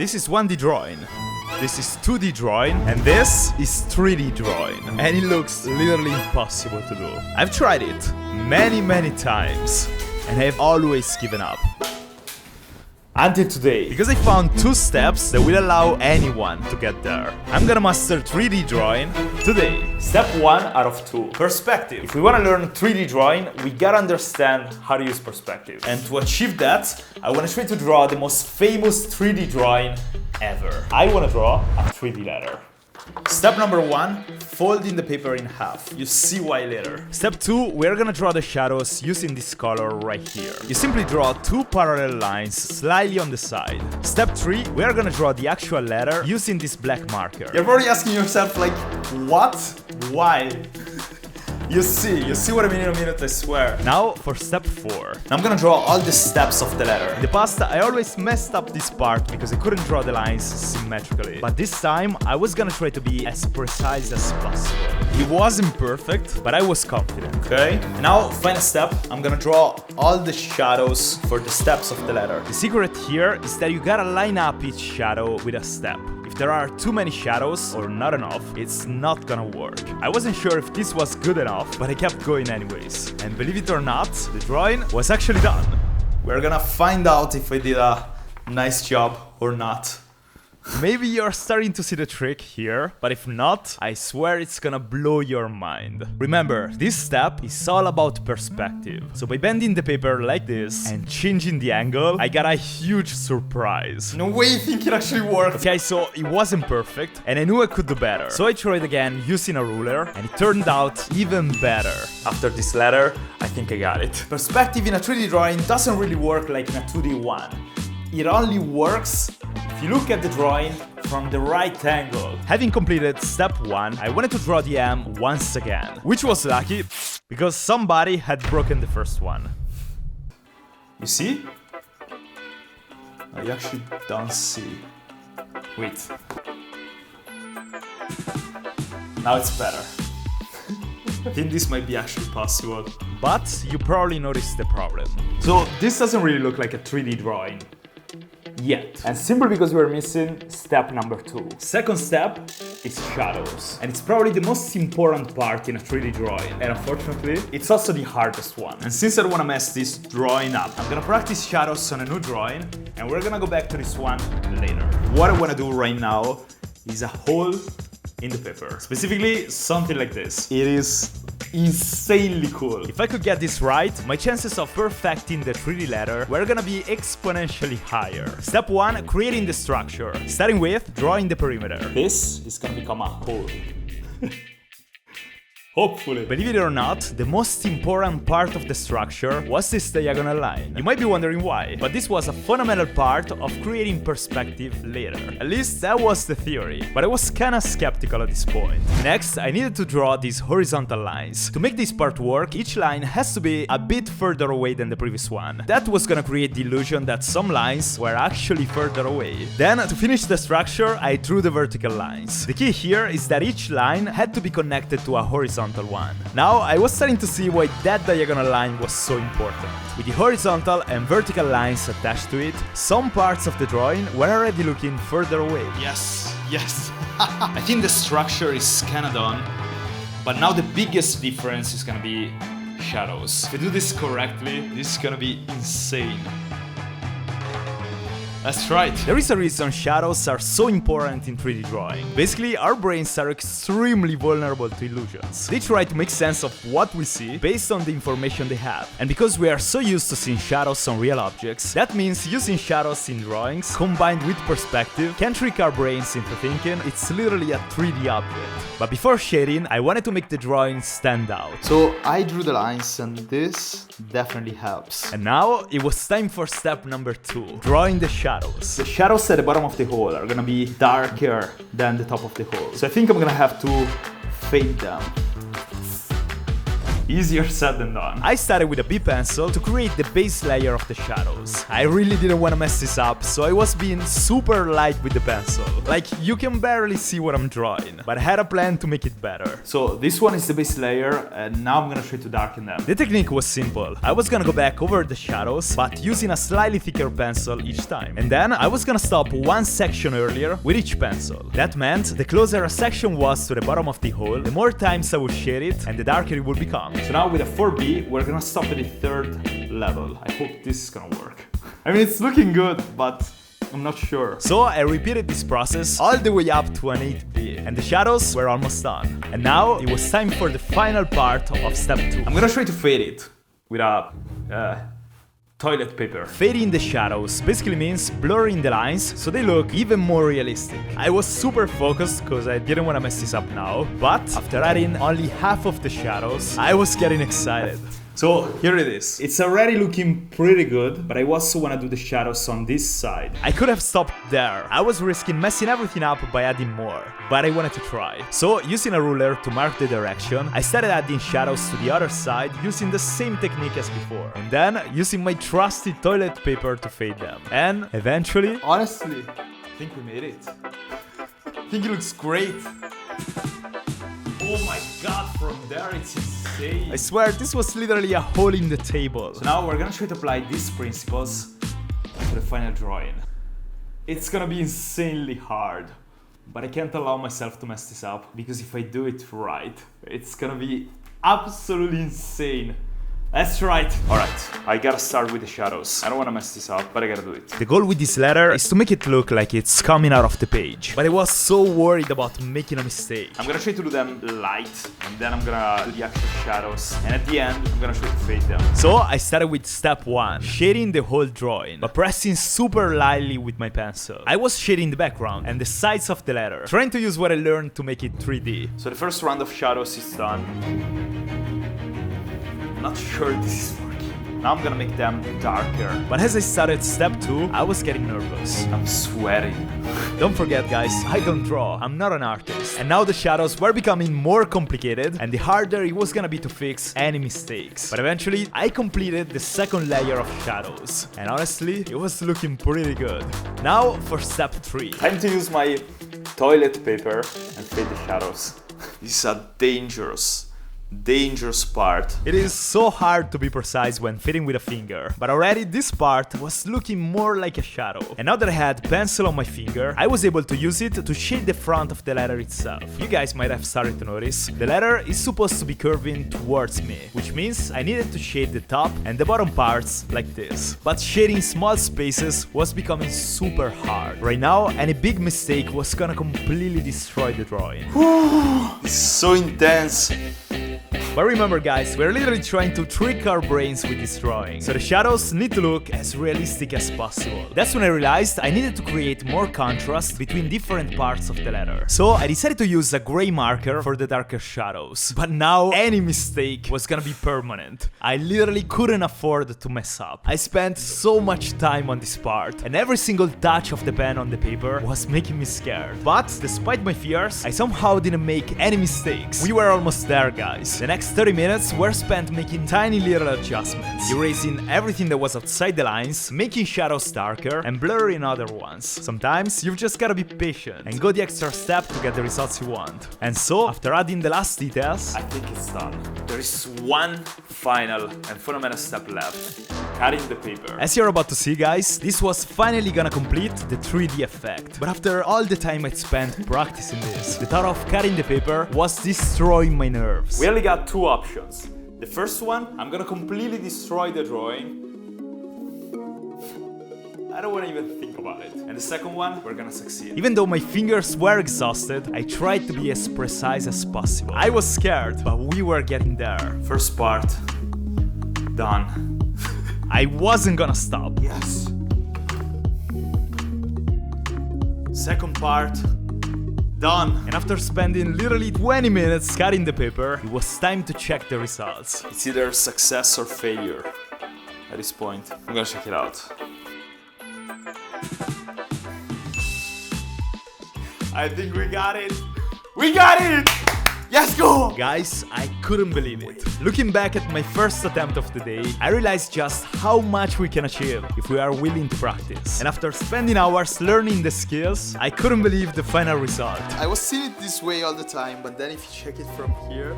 This is 1D drawing. This is 2D drawing, and this is 3D drawing. And it looks literally impossible to do. I've tried it many times, and I've always given up. Until today, because I found 2 steps that will allow anyone to get there. I'm gonna master 3D drawing today. Step 1 out of 2, perspective. If we wanna learn 3D drawing, we gotta understand how to use perspective. And to achieve that, I wanna try to draw the most famous 3D drawing ever. I wanna draw a 3D letter. Step number 1, folding the paper in half. You see why later. Step 2, we're gonna draw the shadows using this color right here. You simply draw 2 parallel lines slightly on the side. Step 3, we're gonna draw the actual letter using this black marker. You're probably asking yourself like, what? Why? You see what I mean in a minute, I swear. Now for step 4. I'm gonna draw all the steps of the letter. In the past, I always messed up this part because I couldn't draw the lines symmetrically. But this time, I was gonna try to be as precise as possible. It wasn't perfect, but I was confident, okay? And now, final step, I'm gonna draw all the shadows for the steps of the letter. The secret here is that you gotta line up each shadow with a step. If there are too many shadows or not enough, it's not gonna work. I wasn't sure if this was good enough, but I kept going anyways. And believe it or not, the drawing was actually done. We're gonna find out if I did a nice job or not. Maybe you're starting to see the trick here, but if not, I swear it's gonna blow your mind. Remember, this step is all about perspective. So by bending the paper like this and changing the angle, I got a huge surprise. No way you think it actually worked! Okay, so it wasn't perfect, and I knew I could do better. So I tried again using a ruler, and it turned out even better. After this letter, I think I got it. Perspective in a 3D drawing doesn't really work like in a 2D one. It only works if you look at the drawing from the right angle. Having completed step 1, I wanted to draw the M once again, which was lucky because somebody had broken the first one. You see? I actually don't see. Wait. Now it's better. I think this might be actually possible. But you probably noticed the problem. So this doesn't really look like a 3D drawing. Yet. And simply because we're missing step number 2. Second step is shadows. And it's probably the most important part in a 3D drawing. And unfortunately, it's also the hardest one. And since I don't want to mess this drawing up, I'm gonna practice shadows on a new drawing, and we're gonna go back to this one later. What I want to do right now is a hole in the paper. Specifically, something like this. It is insanely cool. If I could get this right, my chances of perfecting the 3D letter were gonna be exponentially higher. Step 1, creating the structure. Starting with drawing the perimeter. This is gonna become a hole. Hopefully. Believe it or not, the most important part of the structure was this diagonal line. You might be wondering why, but this was a fundamental part of creating perspective later. At least that was the theory, but I was kinda skeptical at this point. Next, I needed to draw these horizontal lines. To make this part work, each line has to be a bit further away than the previous one. That was gonna create the illusion that some lines were actually further away. Then, to finish the structure, I drew the vertical lines. The key here is that each line had to be connected to a horizontal one. Now, I was starting to see why that diagonal line was so important. With the horizontal and vertical lines attached to it, some parts of the drawing were already looking further away. Yes. I think the structure is kinda done, but now the biggest difference is gonna be shadows. If I do this correctly, this is gonna be insane. That's right. There is a reason shadows are so important in 3D drawing. Basically, our brains are extremely vulnerable to illusions. They try to make sense of what we see based on the information they have. And because we are so used to seeing shadows on real objects, that means using shadows in drawings, combined with perspective, can trick our brains into thinking it's literally a 3D object. But before shading, I wanted to make the drawing stand out. So I drew the lines, and this definitely helps. And now, it was time for step number 2, drawing the shadows. The shadows at the bottom of the hole are gonna be darker than the top of the hole. So I think I'm gonna have to fade them. Easier said than done. I started with a B pencil to create the base layer of the shadows. I really didn't want to mess this up, so I was being super light with the pencil. Like, you can barely see what I'm drawing, but I had a plan to make it better. So this one is the base layer, and now I'm gonna try to darken them. The technique was simple. I was gonna go back over the shadows, but using a slightly thicker pencil each time. And then I was gonna stop one section earlier with each pencil. That meant the closer a section was to the bottom of the hole, the more times I would shade it, and the darker it would become. So now with a 4B, we're gonna stop at the third level. I hope this is gonna work. I mean, it's looking good, but I'm not sure. So I repeated this process all the way up to an 8B, and the shadows were almost done. And now it was time for the final part of step 2. I'm gonna try to fade it with a toilet paper. Fading the shadows basically means blurring the lines so they look even more realistic. I was super focused because I didn't want to mess this up now, but after adding only half of the shadows, I was getting excited. So here it is. It's already looking pretty good, but I also want to do the shadows on this side. I could have stopped there. I was risking messing everything up by adding more, but I wanted to try. So using a ruler to mark the direction, I started adding shadows to the other side using the same technique as before. And then using my trusty toilet paper to fade them. And eventually, honestly, I think we made it. I think it looks great. Oh my god, from there it's insane. I swear, this was literally a hole in the table. So now we're gonna try to apply these principles to the final drawing. It's gonna be insanely hard, but I can't allow myself to mess this up, because if I do it right, it's gonna be absolutely insane. Let's try it. Alright, I gotta start with the shadows. I don't wanna mess this up, but I gotta do it. The goal with this letter is to make it look like it's coming out of the page. But I was so worried about making a mistake. I'm gonna try to do them light, and then I'm gonna do the actual shadows. And at the end, I'm gonna try to fade them. So I started with step 1, shading the whole drawing, but pressing super lightly with my pencil. I was shading the background and the sides of the letter, trying to use what I learned to make it 3D. So the first round of shadows is done. Not sure this is working. Now I'm gonna make them darker. But as I started step 2, I was getting nervous. I'm sweating. Don't forget, guys, I don't draw. I'm not an artist. And now the shadows were becoming more complicated, and the harder it was gonna be to fix any mistakes. But eventually, I completed the second layer of shadows. And honestly, it was looking pretty good. Now for step 3. Time to use my toilet paper and fade the shadows. This is a dangerous part. It is so hard to be precise when fading with a finger, but already this part was looking more like a shadow. And now that I had pencil on my finger, I was able to use it to shade the front of the letter itself. You guys might have started to notice, the letter is supposed to be curving towards me, which means I needed to shade the top and the bottom parts like this. But shading small spaces was becoming super hard. Right now, any big mistake was gonna completely destroy the drawing. It's so intense. But remember, guys, we're literally trying to trick our brains with this drawing, so the shadows need to look as realistic as possible. That's when I realized I needed to create more contrast between different parts of the letter. So I decided to use a gray marker for the darker shadows. But now any mistake was gonna be permanent. I literally couldn't afford to mess up. I spent so much time on this part, and every single touch of the pen on the paper was making me scared. But despite my fears, I somehow didn't make any mistakes. We were almost there, guys. The next 30 minutes were spent making tiny little adjustments, erasing everything that was outside the lines, making shadows darker, and blurring other ones. Sometimes you've just gotta be patient and go the extra step to get the results you want. And so, after adding the last details, I think it's done. There is one final and fundamental step left: cutting the paper. As you're about to see, guys, this was finally gonna complete the 3D effect. But after all the time I'd spent practicing this, the thought of cutting the paper was destroying my nerves. We only got two options. The first one, I'm gonna completely destroy the drawing. I don't wanna even think about it. And the second one, we're gonna succeed. Even though my fingers were exhausted, I tried to be as precise as possible. I was scared, but we were getting there. First part, done. I wasn't gonna stop. Yes. Second part, done. And after spending literally 20 minutes cutting the paper, it was time to check the results. It's either success or failure. At this point, I'm gonna check it out. I think we got it. We got it! Yes, go! Guys, I couldn't believe it. Looking back at my first attempt of the day, I realized just how much we can achieve if we are willing to practice. And after spending hours learning the skills, I couldn't believe the final result. I was seeing it this way all the time, but then if you check it from here...